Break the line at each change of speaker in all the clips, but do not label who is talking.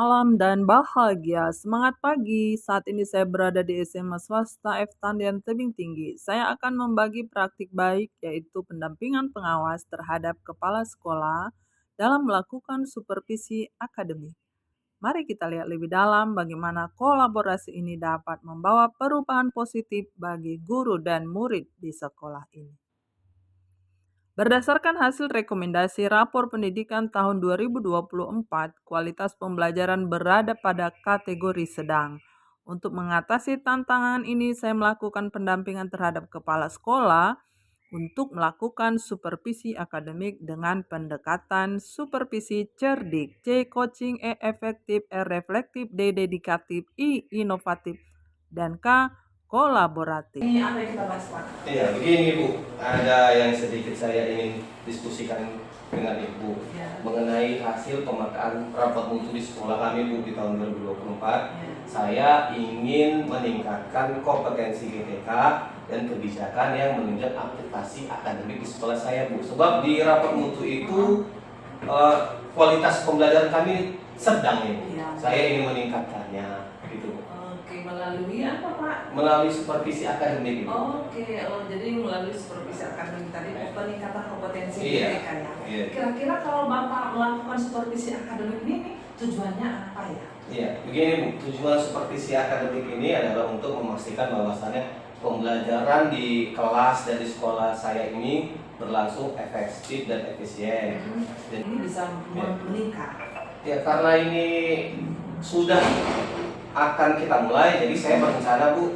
Malam dan bahagia. Semangat pagi. Saat ini saya berada di SMA swasta F Tandian Tebing Tinggi. Saya akan membagi praktik baik yaitu pendampingan pengawas terhadap kepala sekolah dalam melakukan supervisi akademik. Mari kita lihat lebih dalam bagaimana kolaborasi ini dapat membawa perubahan positif bagi guru dan murid di sekolah ini. Berdasarkan hasil rekomendasi rapor pendidikan tahun 2024, kualitas pembelajaran berada pada kategori sedang. Untuk mengatasi tantangan ini, saya melakukan pendampingan terhadap kepala sekolah untuk melakukan supervisi akademik dengan pendekatan supervisi cerdik, C coaching, E efektif, R reflektif, D dedikatif, I inovatif, dan K kolaboratif. Ini apa yang kita bahas, Pak?
Iya, begini Bu, ada yang sedikit saya ingin diskusikan dengan Ibu mengenai hasil pemetaan rapat mutu di sekolah kami Bu di tahun 2024. Saya ingin meningkatkan kompetensi GTK dan kebijakan yang menunjang aplikasi akademik di sekolah saya Bu. Sebab di rapat mutu itu kualitas pembelajaran kami sedang ya Bu. Saya ingin meningkatkannya gitu.
Oke, melalui apa Pak?
Melalui supervisi akademik gitu.
Jadi melalui supervisi akademik tadi peningkatan kompetensi
Iya.
mereka ya.
Iya.
Kira-kira kalau Bapak melakukan supervisi akademik ini tujuannya apa ya?
Iya, begini Bu, tujuan supervisi akademik ini adalah untuk memastikan bahwasannya pembelajaran di kelas dan di sekolah saya ini berlangsung efektif dan efisien. Dan
Ini bisa meningkat.
ya karena ini sudah akan kita mulai, jadi saya berencana Bu,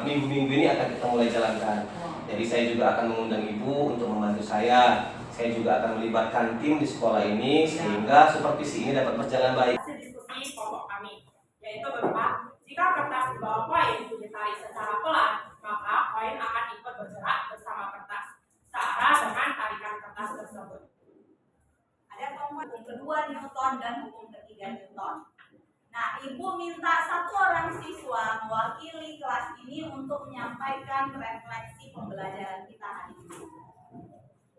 minggu-minggu ini akan kita mulai jalankan. Jadi saya juga akan mengundang Ibu untuk membantu saya. Saya juga akan melibatkan tim di sekolah ini sehingga supervisi ini dapat berjalan baik.
Hasil diskusi pokok kami, yaitu berupa jika kertas di bawah koin ditarik secara pelan, maka koin akan ikut bergerak bersama kertas, setara dengan tarikan kertas tersebut.
Ada hukum kedua Newton dan hukum ketiga Newton. Nah, Ibu minta satu orang siswa mewakili kelas ini untuk menyampaikan refleksi pembelajaran kita hari ini.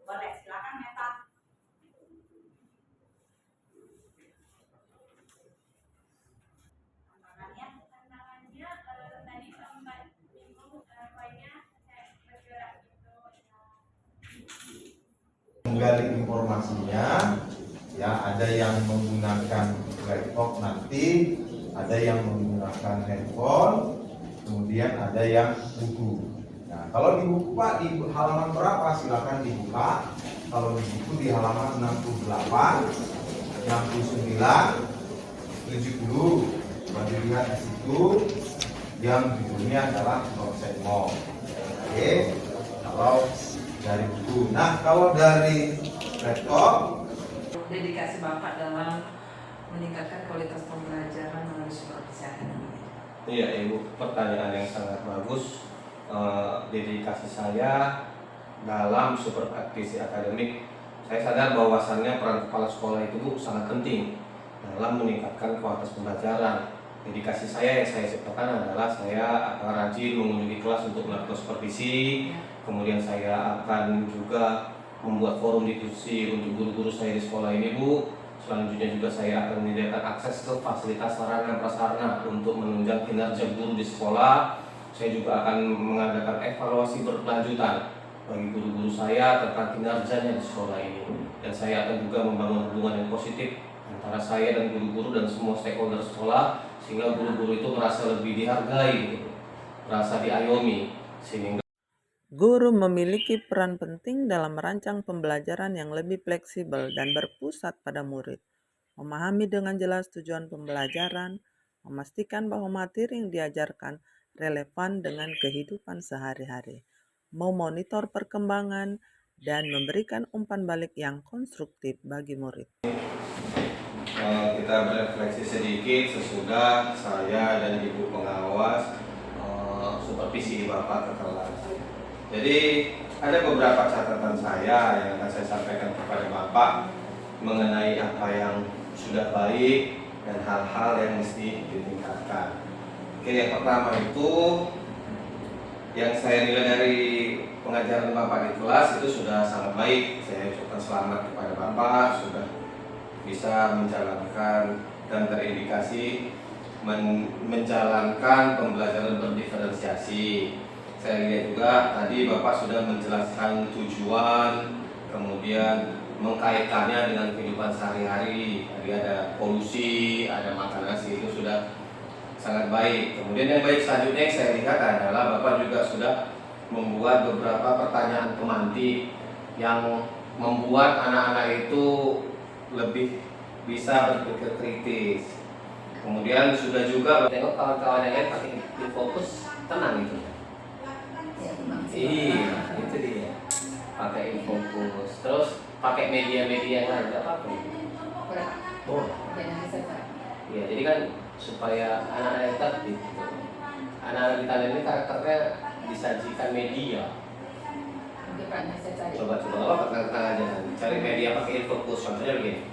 Boleh, silakan Meta.
Tantangannya tadi sampai minggu koinnya bergerak gitu.
Menggali informasinya, ya ada yang menggunakan laptop nanti, ada yang menggunakan handphone, kemudian ada yang buku. Nah, kalau di buku Pak di halaman berapa? Silakan dibuka. Kalau di buku di halaman 68, 69, 70. Coba dilihat di situ yang judulnya adalah Norsenmo. Oke, kalau dari buku. Nah, kalau dari laptop,
Dedikasi Bapak dalam meningkatkan kualitas pembelajaran melalui supervisi akademik.
Iya Ibu, pertanyaan yang sangat bagus. Dedikasi saya dalam supervisi akademik, saya sadar bahwasannya peran kepala sekolah itu Bu sangat penting dalam meningkatkan kualitas pembelajaran. Dedikasi saya yang saya ciptakan adalah saya akan rajin mengunjungi kelas untuk melakukan supervisi. Kemudian saya akan juga membuat forum diskusi untuk guru-guru saya di sekolah ini Bu. Selanjutnya juga saya akan menyediakan akses ke fasilitas sarana prasarana untuk menunjang kinerja guru di sekolah. Saya juga akan mengadakan evaluasi berkelanjutan bagi guru-guru saya tentang kinerjanya di sekolah ini. Dan saya akan juga membangun hubungan yang positif antara saya dan guru-guru dan semua stakeholder sekolah, sehingga guru-guru itu merasa lebih dihargai, merasa diayomi, sehingga
Guru memiliki peran penting dalam merancang pembelajaran yang lebih fleksibel dan berpusat pada murid, memahami dengan jelas tujuan pembelajaran, memastikan bahwa materi yang diajarkan relevan dengan kehidupan sehari-hari, memonitor perkembangan, dan memberikan umpan balik yang konstruktif bagi murid.
kita berefleksi sedikit sesudah saya dan Ibu pengawas supervisi Bapak ke kelas. Jadi ada beberapa catatan saya yang akan saya sampaikan kepada Bapak mengenai apa yang sudah baik dan hal-hal yang mesti ditingkatkan. Oke, yang pertama itu yang saya nilai dari pengajaran Bapak di kelas itu sudah sangat baik. Saya ucapkan selamat kepada Bapak sudah bisa menjalankan dan terindikasi menjalankan pembelajaran berdiferensiasi. Saya lihat juga tadi Bapak sudah menjelaskan tujuan, kemudian mengkaitkannya dengan kehidupan sehari-hari. Tadi ada polusi, ada makan nasi, itu sudah sangat baik. Kemudian yang baik selanjutnya yang saya lihat adalah Bapak juga sudah membuat beberapa pertanyaan pemantik yang membuat anak-anak itu lebih bisa berpikir kritis. Kemudian sudah juga tengok kawan-kawan yang lain pakai fokus, tenang itu. Iya, itu dia. Pakai infokus, terus pakai media-media yang lain, nggak apa-apa. Oh, iya. Jadi kan supaya anak-anak kita gitu. Anak-anak kita ini karakternya disajikan media. Coba apa tenang aja, cari media pakai infokus. Contohnya begini,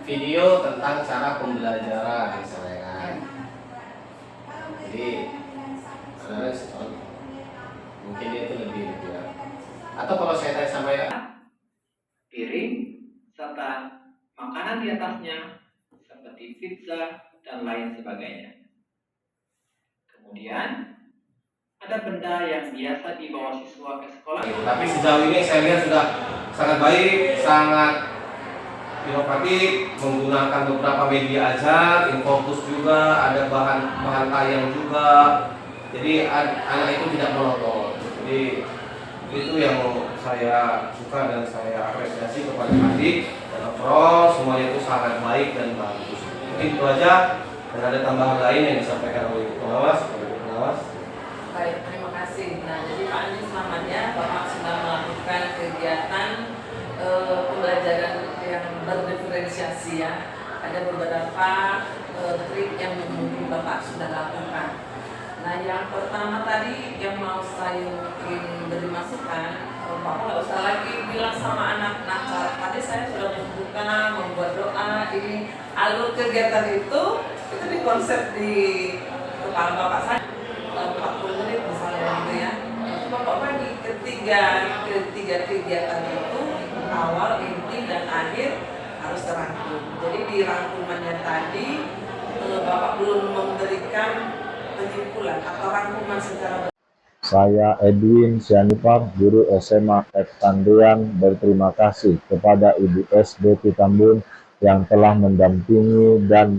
video tentang cara pembelajaran misalnya kan. Jadi anak-anak mungkin dia itu lebih ya. Atau kalau saya tanya sama ya,
piring serta makanan di atasnya seperti pizza dan lain sebagainya. Kemudian ada benda yang biasa dibawa siswa ke sekolah.
Tapi sejauh ini saya lihat sudah sangat baik, sangat inovatif, menggunakan beberapa media aja, infokus juga, ada bahan tayang juga. Jadi anak itu tidak monoton. Jadi itu yang saya suka dan saya apresiasi kepada adik, dan overall semuanya itu sangat baik dan bagus. Mungkin itu aja, dan ada tambahan lain yang disampaikan oleh pengawas.
Baik, terima kasih. Nah, jadi Pak Anies selamanya Bapak sudah melakukan kegiatan pembelajaran yang berdiferensiasi ya. Ada beberapa trik yang mungkin Bapak sudah lakukan. Nah, yang pertama tadi yang mau saya mungkin beri masukan, Bapak nggak usah lagi bilang sama anak nakal. Tadi saya sudah membuat doa, ini alur kegiatan itu dikonsep di kepala Bapak saya 40 menit misalnya gitu ya. Itu Bapak bagi ketiga kegiatan itu awal, inti, dan akhir harus terangkum. Jadi di rangkumannya tadi Bapak belum memberikan kesimpulan atau rangkuman secara.
Saya Edwin Sianipar, guru SMA F. Tandean, berterima kasih kepada Ibu SBT Tambun yang telah mendampingi dan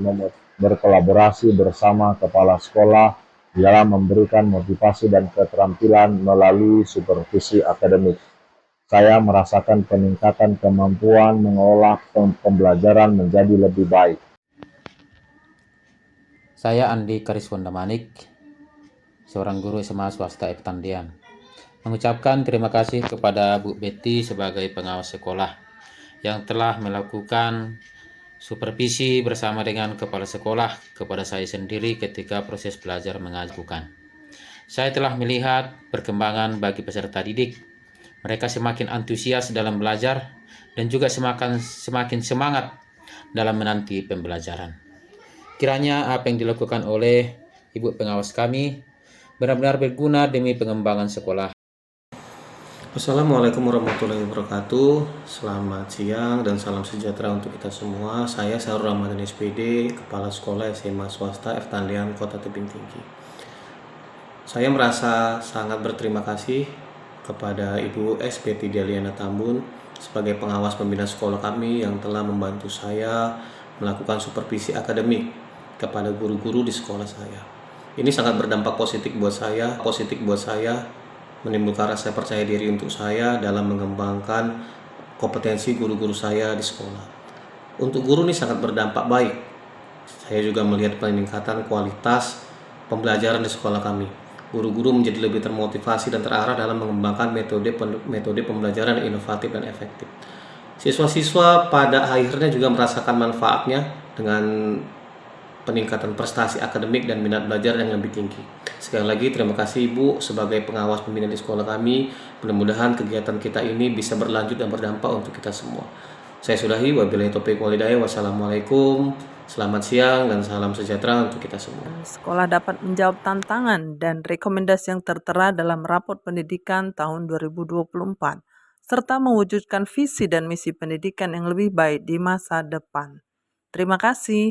berkolaborasi bersama kepala sekolah dalam memberikan motivasi dan keterampilan melalui supervisi akademik. Saya merasakan peningkatan kemampuan mengelola pembelajaran menjadi lebih baik.
Saya Andi Kariswanda Manik, seorang guru SMA swasta F. Tandean, mengucapkan terima kasih kepada Bu Betty sebagai pengawas sekolah yang telah melakukan supervisi bersama dengan kepala sekolah kepada saya sendiri ketika proses belajar mengajukan. Saya telah melihat perkembangan bagi peserta didik. Mereka semakin antusias dalam belajar dan juga semakin semangat dalam menanti pembelajaran. Kiranya apa yang dilakukan oleh Ibu pengawas kami benar-benar berguna demi pengembangan sekolah.
Assalamualaikum warahmatullahi wabarakatuh. Selamat siang dan salam sejahtera untuk kita semua. Saya Sahrul Ramadan SPD, Kepala Sekolah SMA Swasta F. Tandean, Kota Tebing Tinggi. Saya merasa sangat berterima kasih kepada Ibu SBT Deliana Tambun sebagai pengawas pembina sekolah kami yang telah membantu saya melakukan supervisi akademik kepada guru-guru di sekolah saya. Ini sangat berdampak positif buat saya, menimbulkan rasa percaya diri untuk saya dalam mengembangkan kompetensi guru-guru saya di sekolah. Untuk guru ini sangat berdampak baik. Saya juga melihat peningkatan kualitas pembelajaran di sekolah kami. Guru-guru menjadi lebih termotivasi dan terarah dalam mengembangkan metode pembelajaran yang inovatif dan efektif. Siswa-siswa pada akhirnya juga merasakan manfaatnya dengan peningkatan prestasi akademik dan minat belajar yang lebih tinggi. Sekali lagi terima kasih Ibu sebagai pengawas pembina di sekolah kami. Mudah-mudahan kegiatan kita ini bisa berlanjut dan berdampak untuk kita semua. Saya sudahi, wabillahi taufiq walhidayah. Wassalamualaikum, selamat siang dan salam sejahtera untuk kita semua.
Sekolah dapat menjawab tantangan dan rekomendasi yang tertera dalam raport pendidikan tahun 2024, serta mewujudkan visi dan misi pendidikan yang lebih baik di masa depan. Terima kasih.